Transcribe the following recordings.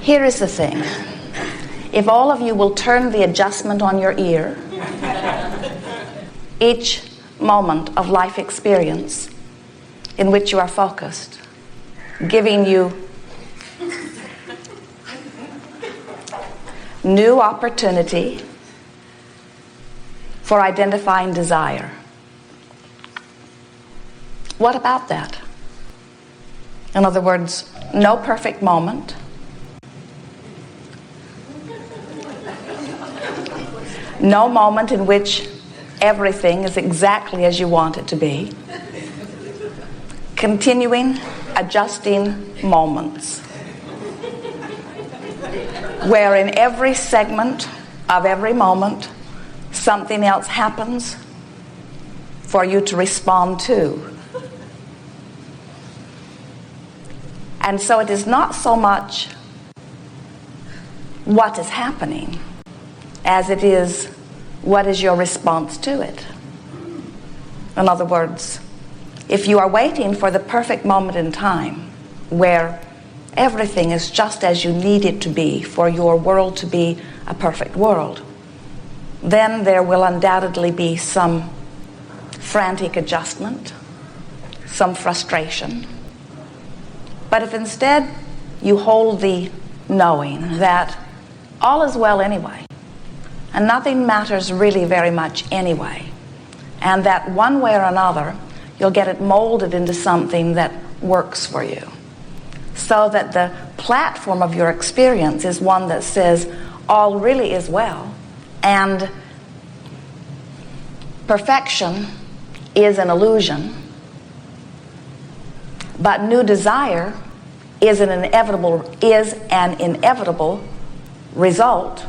Here is the thing. If all of you will turn the adjustment on your ear, each moment of life experience in which you are focused, giving you new opportunity for identifying desire. What about that? In other words, no perfect moment. No moment in which everything is exactly as you want it to be. Continuing, adjusting moments, where in every segment of every moment, something else happens for you to respond to. And so it is not so much what is happening as it is what is your response to it. In other words, if you are waiting for the perfect moment in time where everything is just as you need it to be for your world to be a perfect world, then there will undoubtedly be some frantic adjustment, some frustration. But if instead you hold the knowing that all is well anyway, and nothing matters really very much anyway, and that one way or another you'll get it molded into something that works for you, so that the platform of your experience is one that says all really is well, and perfection is an illusion, but new desire is an inevitable result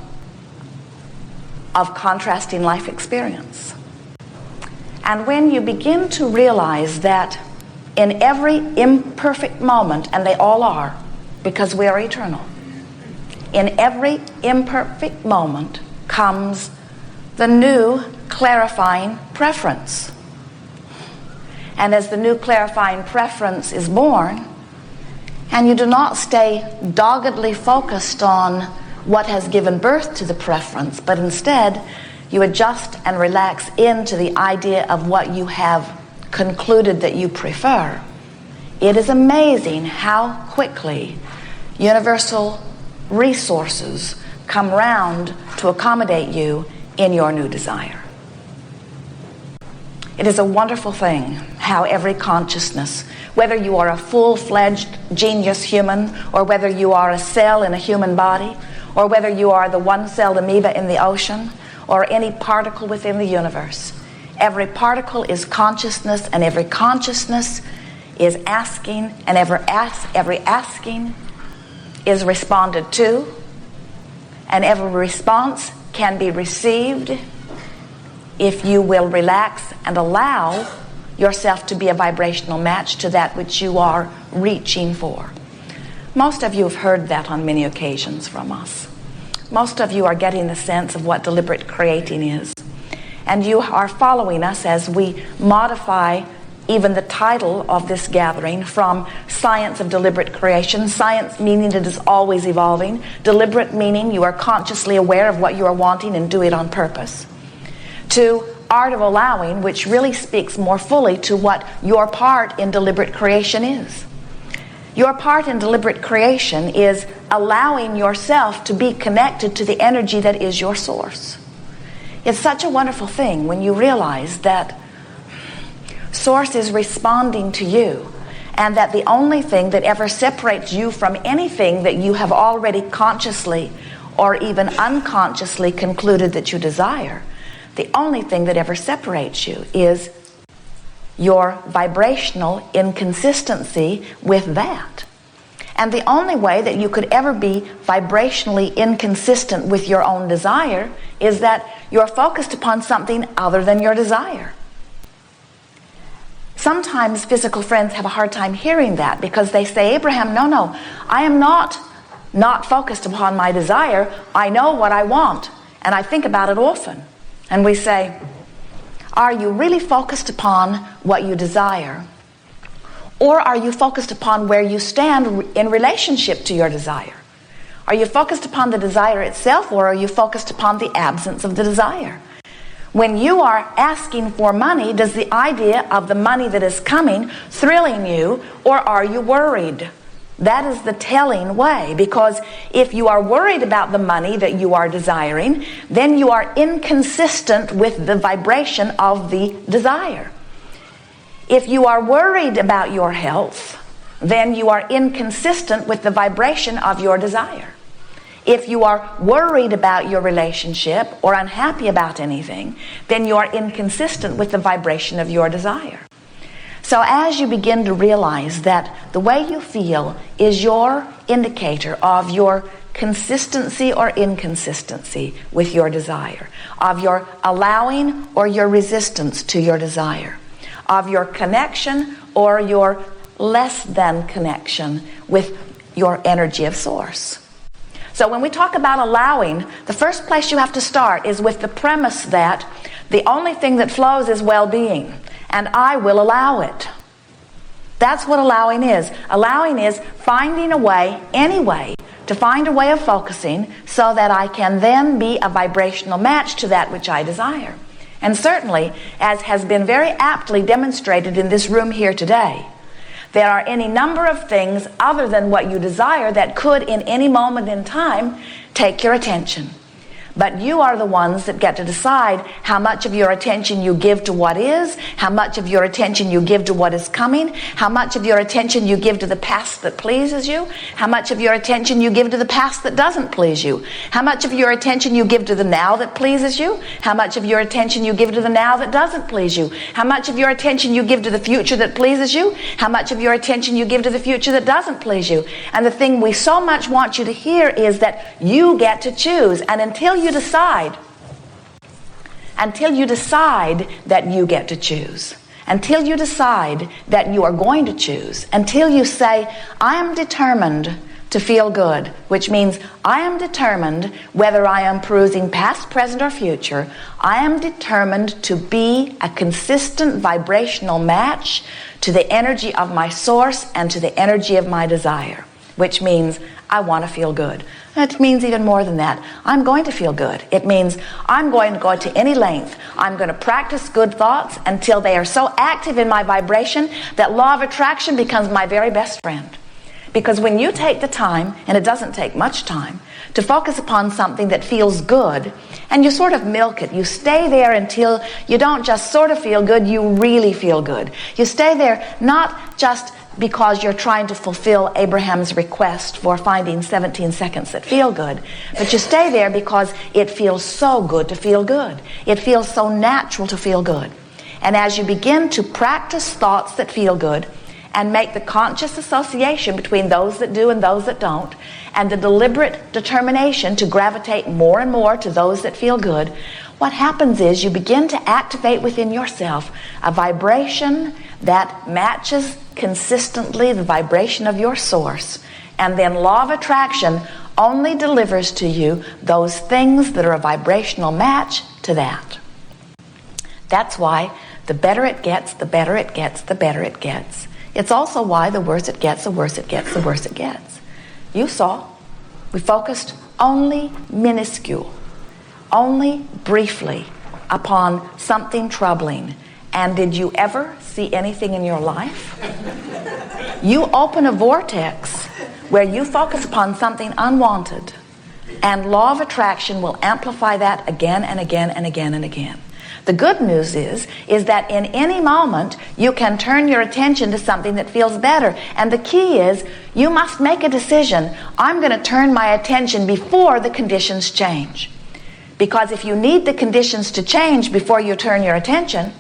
of contrasting life experience. And when you begin to realize that in every imperfect moment, and they all are, because we are eternal, in every imperfect moment comes the new clarifying preference. And as the new clarifying preference is born, and you do not stay doggedly focused on what has given birth to the preference, but instead you adjust and relax into the idea of what you have concluded that you prefer, it is amazing how quickly universal resources come round to accommodate you in your new desire. It is a wonderful thing how every consciousness, whether you are a full-fledged genius human, or whether you are a cell in a human body, or whether you are the one-celled amoeba in the ocean, or any particle within the universe, every particle is consciousness, and every consciousness is asking, and every asking is responded to, and every response can be received if you will relax and allow yourself to be a vibrational match to that which you are reaching for. Most of you have heard that on many occasions from us. Most of you are getting the sense of what deliberate creating is. And you are following us as we modify even the title of this gathering from science of deliberate creation, science meaning it is always evolving, deliberate meaning you are consciously aware of what you are wanting and do it on purpose, to art of allowing, which really speaks more fully to what your part in deliberate creation is. Your part in deliberate creation is allowing yourself to be connected to the energy that is your source. It's such a wonderful thing when you realize that source is responding to you, and that the only thing that ever separates you from anything that you have already consciously or even unconsciously concluded that you desire, the only thing that ever separates you is your vibrational inconsistency with that. And the only way that you could ever be vibrationally inconsistent with your own desire is that you're focused upon something other than your desire. Sometimes physical friends have a hard time hearing that because they say, Abraham, no, I am not focused upon my desire. I know what I want, and I think about it often. And we say, are you really focused upon what you desire? Or are you focused upon where you stand in relationship to your desire? Are you focused upon the desire itself, or are you focused upon the absence of the desire? When you are asking for money, does the idea of the money that is coming thrilling you, or are you worried? That is the telling way, because if you are worried about the money that you are desiring, then you are inconsistent with the vibration of the desire. If you are worried about your health, then you are inconsistent with the vibration of your desire. If you are worried about your relationship or unhappy about anything, then you are inconsistent with the vibration of your desire. So as you begin to realize that the way you feel is your indicator of your consistency or inconsistency with your desire, of your allowing or your resistance to your desire, of your connection or your less than connection with your energy of source. So when we talk about allowing, the first place you have to start is with the premise that the only thing that flows is well-being, and I will allow it. That's what allowing is. Allowing is finding a way, any way, to find a way of focusing so that I can then be a vibrational match to that which I desire. And certainly, as has been very aptly demonstrated in this room here today, there are any number of things other than what you desire that could, in any moment in time, take your attention. But you are the ones that get to decide how much of your attention you give to what is, how much of your attention you give to what is coming, how much of your attention you give to the past that pleases you, how much of your attention you give to the past that doesn't please you, how much of your attention you give to the now that pleases you, how much of your attention you give to the now that doesn't please you, how much of your attention you give to the future that pleases you, how much of your attention you give to the future that doesn't please you. And the thing we so much want you to hear is that you get to choose, and until you decide that you get to choose, until you decide that you are going to choose, until you say, I am determined to feel good, which means I am determined, whether I am perusing past, present, or future, I am determined to be a consistent vibrational match to the energy of my source and to the energy of my desire, which means I want to feel good. It means even more than that. I'm going to feel good. It means I'm going to go to any length. I'm going to practice good thoughts until they are so active in my vibration that law of attraction becomes my very best friend. Because when you take the time, and it doesn't take much time, to focus upon something that feels good, and you sort of milk it, you stay there until you don't just sort of feel good, you really feel good. You stay there not just because you're trying to fulfill Abraham's request for finding 17 seconds that feel good, but you stay there because it feels so good to feel good. It feels so natural to feel good. And as you begin to practice thoughts that feel good and make the conscious association between those that do and those that don't, and the deliberate determination to gravitate more and more to those that feel good, what happens is you begin to activate within yourself a vibration that matches consistently the vibration of your source. And then law of attraction only delivers to you those things that are a vibrational match to that. That's why the better it gets, the better it gets, the better it gets. It's also why the worse it gets, the worse it gets, the worse it gets. You saw, we focused only minuscule, only briefly upon something troubling. And did you ever see anything in your life? You open a vortex where you focus upon something unwanted, and law of attraction will amplify that again and again and again and again. The good news is that in any moment you can turn your attention to something that feels better. And the key is you must make a decision. I'm going to turn my attention before the conditions change. Because if you need the conditions to change before you turn your attention,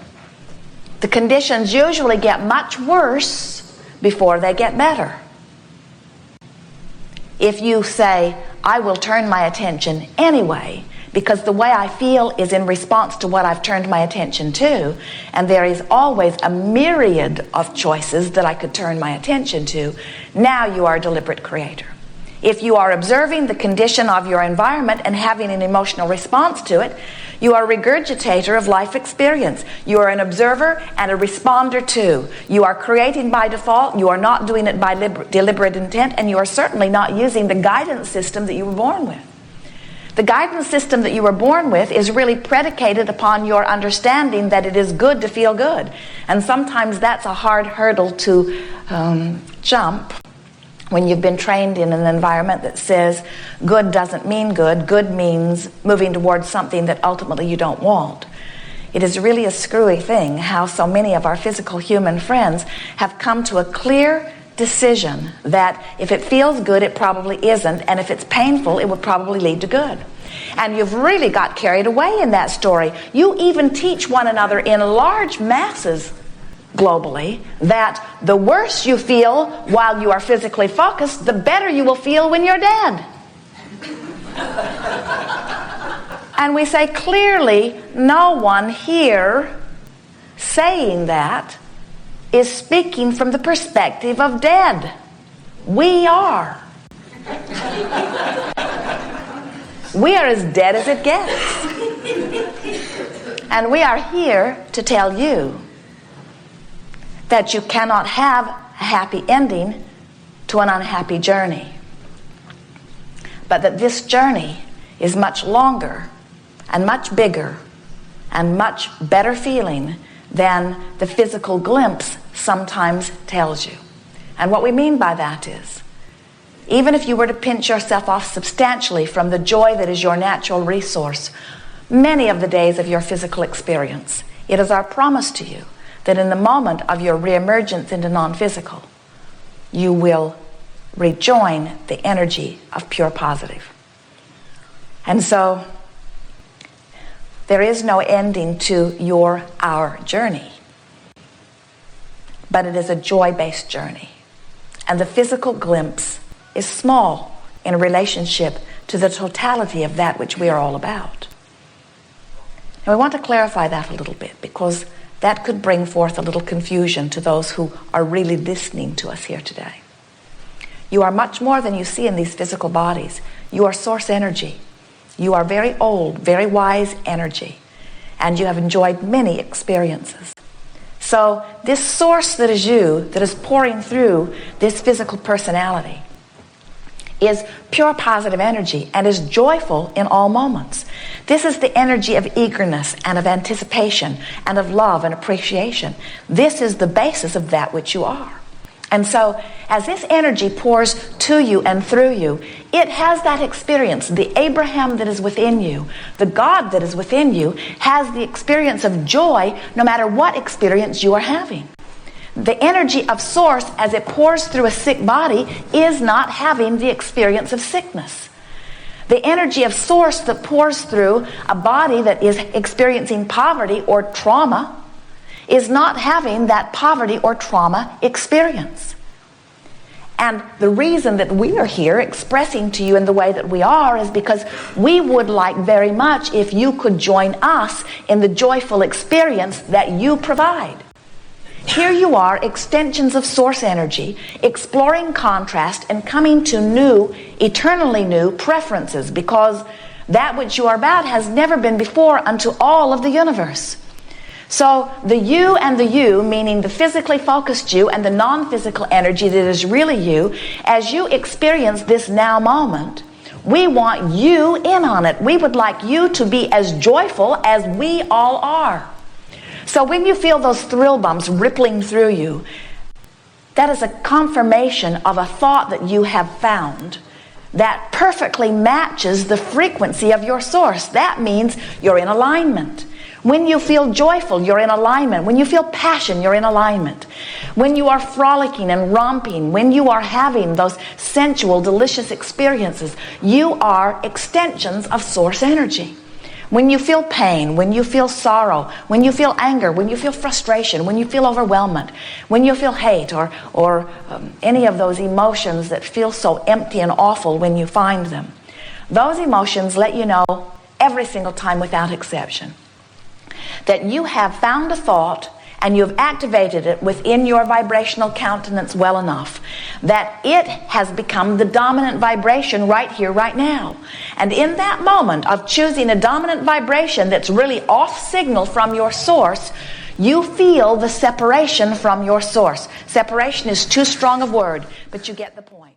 the conditions usually get much worse before they get better. If you say, I will turn my attention anyway, because the way I feel is in response to what I've turned my attention to, and there is always a myriad of choices that I could turn my attention to, now you are a deliberate creator. If you are observing the condition of your environment and having an emotional response to it, you are a regurgitator of life experience. You are an observer and a responder too. You are creating by default. You are not doing it by deliberate intent, and you are certainly not using the guidance system that you were born with. The guidance system that you were born with is really predicated upon your understanding that it is good to feel good. And sometimes that's a hard hurdle to jump when you've been trained in an environment that says good doesn't mean good. Good means moving towards something that ultimately you don't want. It is really a screwy thing how so many of our physical human friends have come to a clear decision that if it feels good, it probably isn't, and if it's painful, it would probably lead to good. And you've really got carried away in that story. You even teach one another in large masses globally that the worse you feel while you are physically focused, the better you will feel when you're dead. And we say clearly, no one here saying that is speaking from the perspective of dead. We are. We are as dead as it gets. And we are here to tell you that you cannot have a happy ending to an unhappy journey. But that this journey is much longer and much bigger and much better feeling than the physical glimpse sometimes tells you. And what we mean by that is, even if you were to pinch yourself off substantially from the joy that is your natural resource, many of the days of your physical experience, it is our promise to you that in the moment of your reemergence into non-physical, you will rejoin the energy of pure positive. And so, there is no ending to our journey. But it is a joy-based journey. And the physical glimpse is small in relationship to the totality of that which we are all about. And we want to clarify that a little bit, because that could bring forth a little confusion to those who are really listening to us here today. You are much more than you see in these physical bodies. You are source energy. You are very old, very wise energy. And you have enjoyed many experiences. So this source that is you, that is pouring through this physical personality, is pure positive energy and is joyful in all moments. This is the energy of eagerness and of anticipation and of love and appreciation. This is the basis of that which you are. And so, as this energy pours to you and through you, it has that experience. The Abraham that is within you, the God that is within you, has the experience of joy no matter what experience you are having. The energy of source, as it pours through a sick body, is not having the experience of sickness. The energy of source that pours through a body that is experiencing poverty or trauma is not having that poverty or trauma experience. And the reason that we are here expressing to you in the way that we are is because we would like very much if you could join us in the joyful experience that you provide. Here you are, extensions of source energy, exploring contrast and coming to new, eternally new preferences, because that which you are about has never been before unto all of the universe. So the you and the you, meaning the physically focused you and the non-physical energy that is really you, as you experience this now moment, we want you in on it. We would like you to be as joyful as we all are. So when you feel those thrill bumps rippling through you, that is a confirmation of a thought that you have found that perfectly matches the frequency of your source. That means you're in alignment. When you feel joyful, you're in alignment. When you feel passion, you're in alignment. When you are frolicking and romping, when you are having those sensual, delicious experiences, you are extensions of source energy. When you feel pain, when you feel sorrow, when you feel anger, when you feel frustration, when you feel overwhelmment, when you feel hate or any of those emotions that feel so empty and awful when you find them, those emotions let you know every single time without exception that you have found a thought and you've activated it within your vibrational countenance well enough that it has become the dominant vibration right here, right now. And in that moment of choosing a dominant vibration that's really off signal from your source, you feel the separation from your source. Separation is too strong a word, but you get the point.